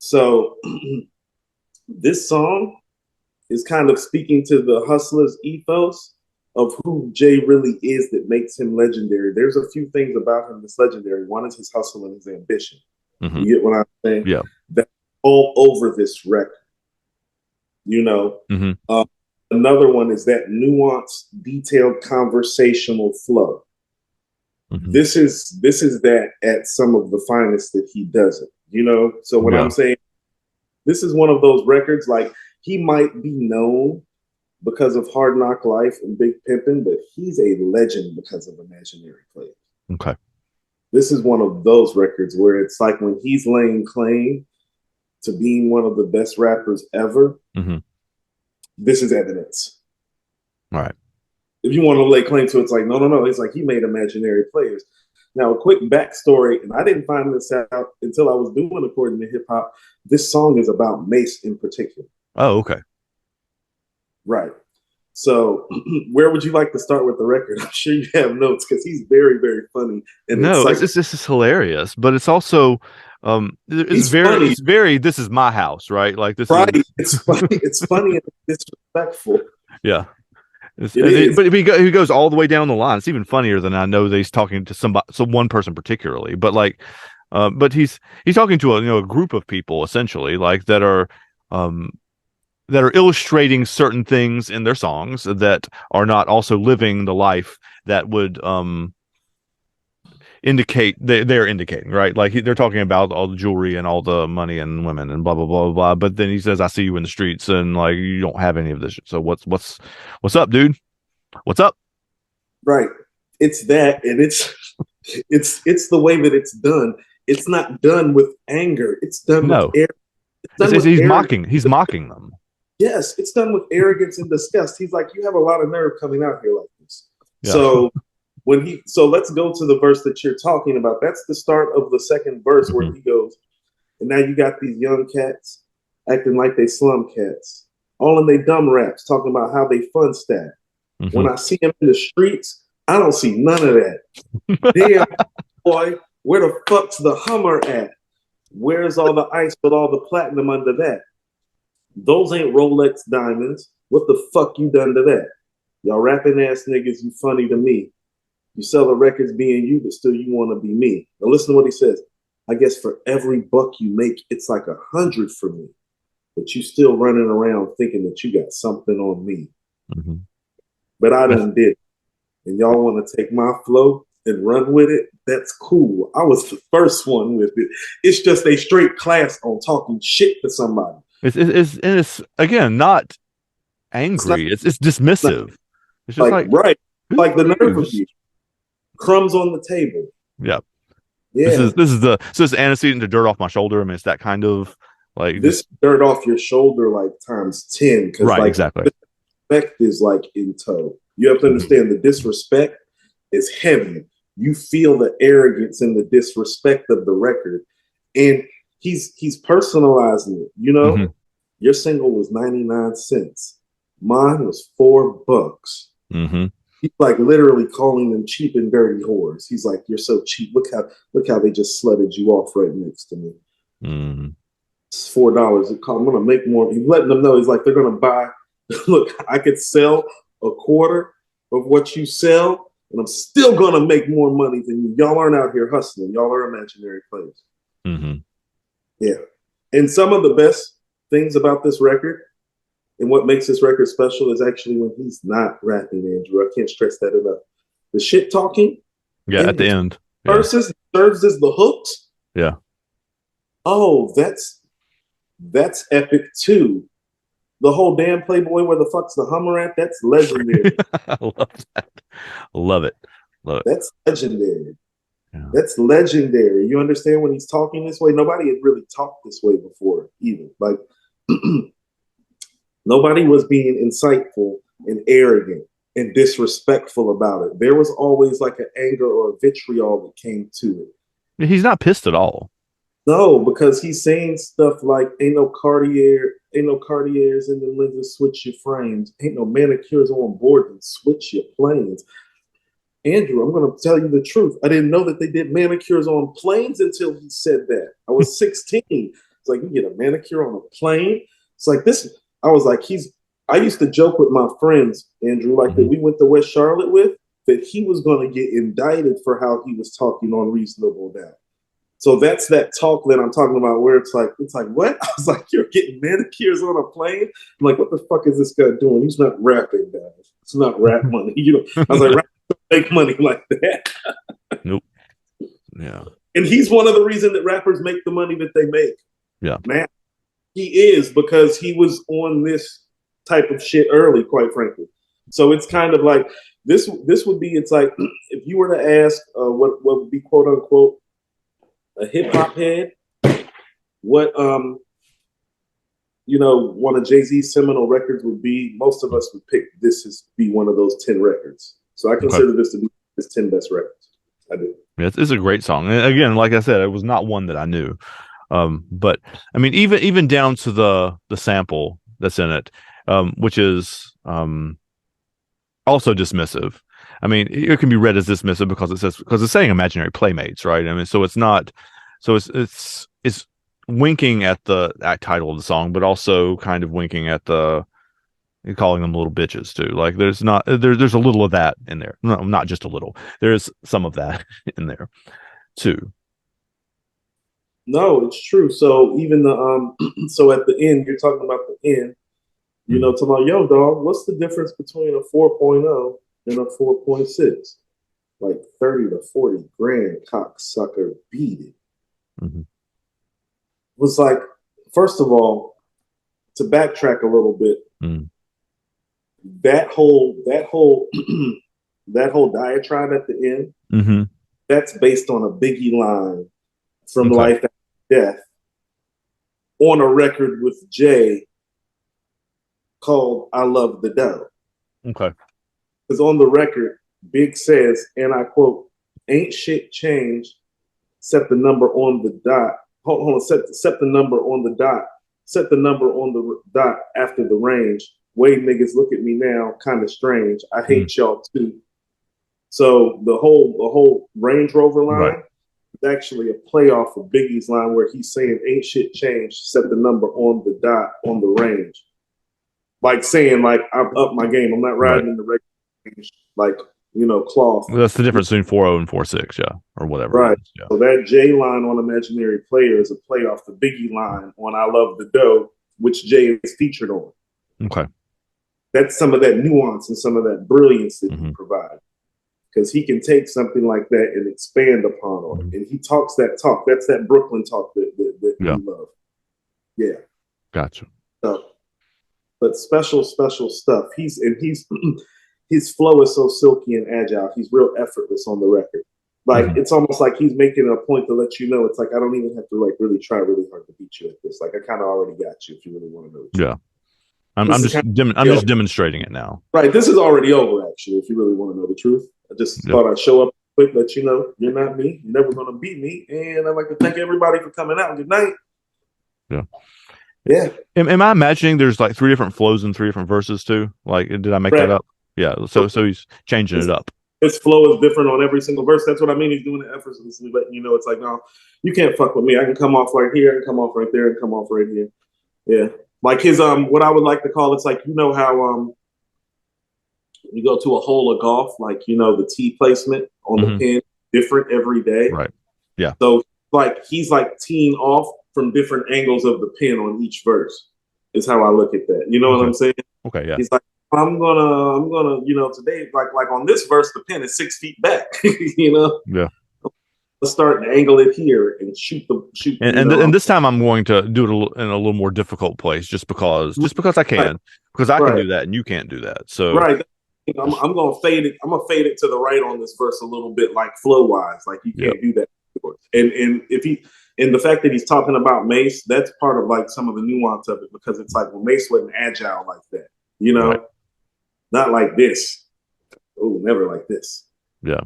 So this song is kind of speaking to the hustler's ethos of who Jay really is that makes him legendary. There's a few things about him that's legendary. One is his hustle and his ambition. Hmm. You get what I'm saying? Yeah. That's all over this record. You know, Hmm. another one is that nuanced, detailed conversational flow. Hmm. This is that at some of the finest that he does it. You know, so when I'm Yeah. saying this is one of those records, like he might be known because of Hard Knock Life and Big Pimpin', but he's a legend because of Imaginary Players. Okay. This is one of those records where it's like when he's laying claim to being one of the best rappers ever, Hmm. this is evidence. All right. If you want to lay claim to it, it's like, no, no, no. It's like he made Imaginary Players. Now, a quick backstory, and I didn't find this out until I was doing According to Hip Hop. This song is about Mace in particular. Oh, okay. Right. So, where would you like to start with the record? I'm sure you have notes because he's very, very funny and No, it's insightful. just this is hilarious, but it's also He's funny, it's very this is my house, right? Like this right? is It's funny. It's funny and disrespectful. yeah. It is. But if he goes all the way down the line, it's even funnier than I know that he's talking to somebody, so one person particularly. But like, but he's talking to a group of people essentially, like um, that are illustrating certain things in their songs that are not also living the life that would indicate they're indicating, right? Like they're talking about all the jewelry and all the money and women and blah blah blah blah. But then he says, "I see you in the streets and like you don't have any of this. So what's up, dude? What's up?" Right. It's that, and it's the way that it's done. It's not done with anger. It's done with No, air. It's done with he's arrogance. mocking. He's mocking them. Yes, it's done with arrogance and disgust. He's like, you have a lot of nerve coming out here like this. Yeah. So let's go to the verse that you're talking about. That's the start of the second verse where Hmm. he goes, and now you got these young cats acting like they slum cats, all in they dumb raps, talking about how they fun stat. Hmm. When I see them in the streets, I don't see none of that. Damn, boy, where the fuck's the Hummer at? Where's all the ice with all the platinum under that? Those ain't Rolex diamonds. What the fuck you done to that? Y'all rapping ass niggas, you funny to me. You sell the records being you, but still you want to be me. Now listen to what he says. I guess for every buck you make, it's like 100 for me. But you still running around thinking that you got something on me. Hmm. But I done did. And y'all want to take my flow and run with it? That's cool. I was the first one with it. It's just a straight class on talking shit to somebody. It's again not It's not, angry. It's not dismissive. It's just like, like right. who Like the are you? nerve of you. Crumbs on the table. Yeah. Yeah. This is antecedent to dirt off my shoulder. I mean, it's that kind of like just This dirt off your shoulder like times 10 because right. like Exactly. respect is like in tow. You have to Hmm. understand the disrespect is heavy. You feel the arrogance and the disrespect of the record. And he's personalizing it. You Hmm. know, your single was 99 cents. Mine was $4. Hmm. He's like literally calling them cheap and dirty whores. He's like, you're so cheap. Look how they just slutted you off right next to me. Hmm. It's $4. I'm gonna make more. He's letting them know. He's like, they're gonna buy. Look, I could sell a quarter of what you sell, and I'm still gonna make more money than you. Y'all aren't out here hustling. Y'all are imaginary players. Hmm. Yeah. And some of the best things about this record and what makes this record special is actually when he's not rapping, Andrew. I can't stress that enough. The shit talking Yeah. in At the between end. Yeah. verses serves as the hooks. Yeah. Oh, that's epic too. The whole damn Playboy, where the fuck's the Hummer at? That's legendary. I love that. Love it. Love it. That's legendary. Yeah. That's legendary. You understand when he's talking this way? Nobody had really talked this way before, even. Like, nobody was being insightful and arrogant and disrespectful about it. There was always like an anger or a vitriol that came to it. He's not pissed at all. No, because he's saying stuff like ain't no Cartiers in the lenses switch your frames, ain't no manicures on board and switch your planes. Andrew, I'm gonna tell you the truth. I didn't know that they did manicures on planes until he said that. I was 16. It's like, you get a manicure on a plane. It's like this. I was like, I used to joke with my friends, Andrew, like that we went to West Charlotte with, that he was going to get indicted for how he was talking on Reasonable Doubt. So that's that talk that I'm talking about where it's like what? I was like, you're getting manicures on a plane? I'm like, what the fuck is this guy doing? He's not rapping, guys. It's not rap money. I was like, rap don't make money like that. Nope. Yeah. And he's one of the reasons that rappers make the money that they make. Yeah. Man, he is, because he was on this type of shit early, quite frankly. So it's kind of like this would be, it's like if you were to ask what would be quote unquote a hip hop head, what one of Jay-Z's seminal records would be, most of us would pick this as be one of those 10 records. So I consider this to be his 10 best records. I do. Yeah, it's a great song. And again, like I said, it was not one that I knew. But I mean, even down to the sample that's in it, which is also dismissive. I mean, it can be read as dismissive because it's saying imaginary playmates, right? I mean, so it's not, so it's winking at the title of the song, but also kind of winking at calling them little bitches too. Like there's a little of that in there. No, not just a little. There's some of that in there too. No, it's true. So even the so at the end, you're talking about the end, talking about, yo, dog, what's the difference between a 4.0 and a 4.6? Like 30 to 40 grand, cocksucker, beat it. Was like, first of all, to backtrack a little bit, that whole that whole diatribe at the end, that's based on a Biggie line from Life After Death on a record with Jay called I Love the Dough. Okay. Because on the record, Big says, and I quote, ain't shit changed except the number on the dot. Hold on, set the number on the dot. Set the number on the dot after the range. Way niggas look at me now, kind of strange. I hate y'all too. So the whole Range Rover line is actually a playoff of Biggie's line where he's saying ain't shit changed, set the number on the dot on the range. Like saying, like, I'm up my game. I'm not riding in the regular range, like, cloth. Well, that's the difference between 4.0 and 4.6, yeah, or whatever. Right. Yeah. So that J line on Imaginary Player is a playoff the Biggie line on I Love the Dough, which Jay is featured on. Okay. That's some of that nuance and some of that brilliance that he provides. Because he can take something like that and expand upon it. And he talks that talk. That's that Brooklyn talk that we love. Yeah. Gotcha. So, but special stuff. His flow is so silky and agile. He's real effortless on the record. Like it's almost like he's making a point to let you know. It's like I don't even have to like really try really hard to beat you at this. Like I kind of already got you if you really want to know. Yeah. I'm just demonstrating it now. Right. This is already over, actually, if you really want to know the truth. I just thought I'd show up quick, let you know you're not me. You're never going to beat me. And I'd like to thank everybody for coming out. Good night. Yeah. Yeah. Am I imagining there's like 3 different flows and 3 different verses too? Like, did I make that up? Yeah. So he's changing it up. His flow is different on every single verse. That's what I mean. He's doing it effortlessly, letting you know it's like, no, you can't fuck with me. I can come off right here and come off right there and come off right here. Yeah. Like his what I would like to call, it's like, how you go to a hole of golf, like the tee placement on the pin different every day. Right. Yeah. So like he's like teeing off from different angles of the pin on each verse is how I look at that. You know what I'm saying? Okay, yeah. He's like, I'm gonna, today, like on this verse, the pin is 6 feet back. Yeah. Let's start and angle it here and shoot. And this time I'm going to do it in a little more difficult place, just because I can, because I can do that and you can't do that. So I'm gonna fade it. I'm gonna fade it to the right on this verse a little bit, like flow wise. Like you can't do that. And the fact that he's talking about Mace, that's part of like some of the nuance of it, because it's like, well, Mace wasn't agile like that, not like this. Oh, never like this. Yeah.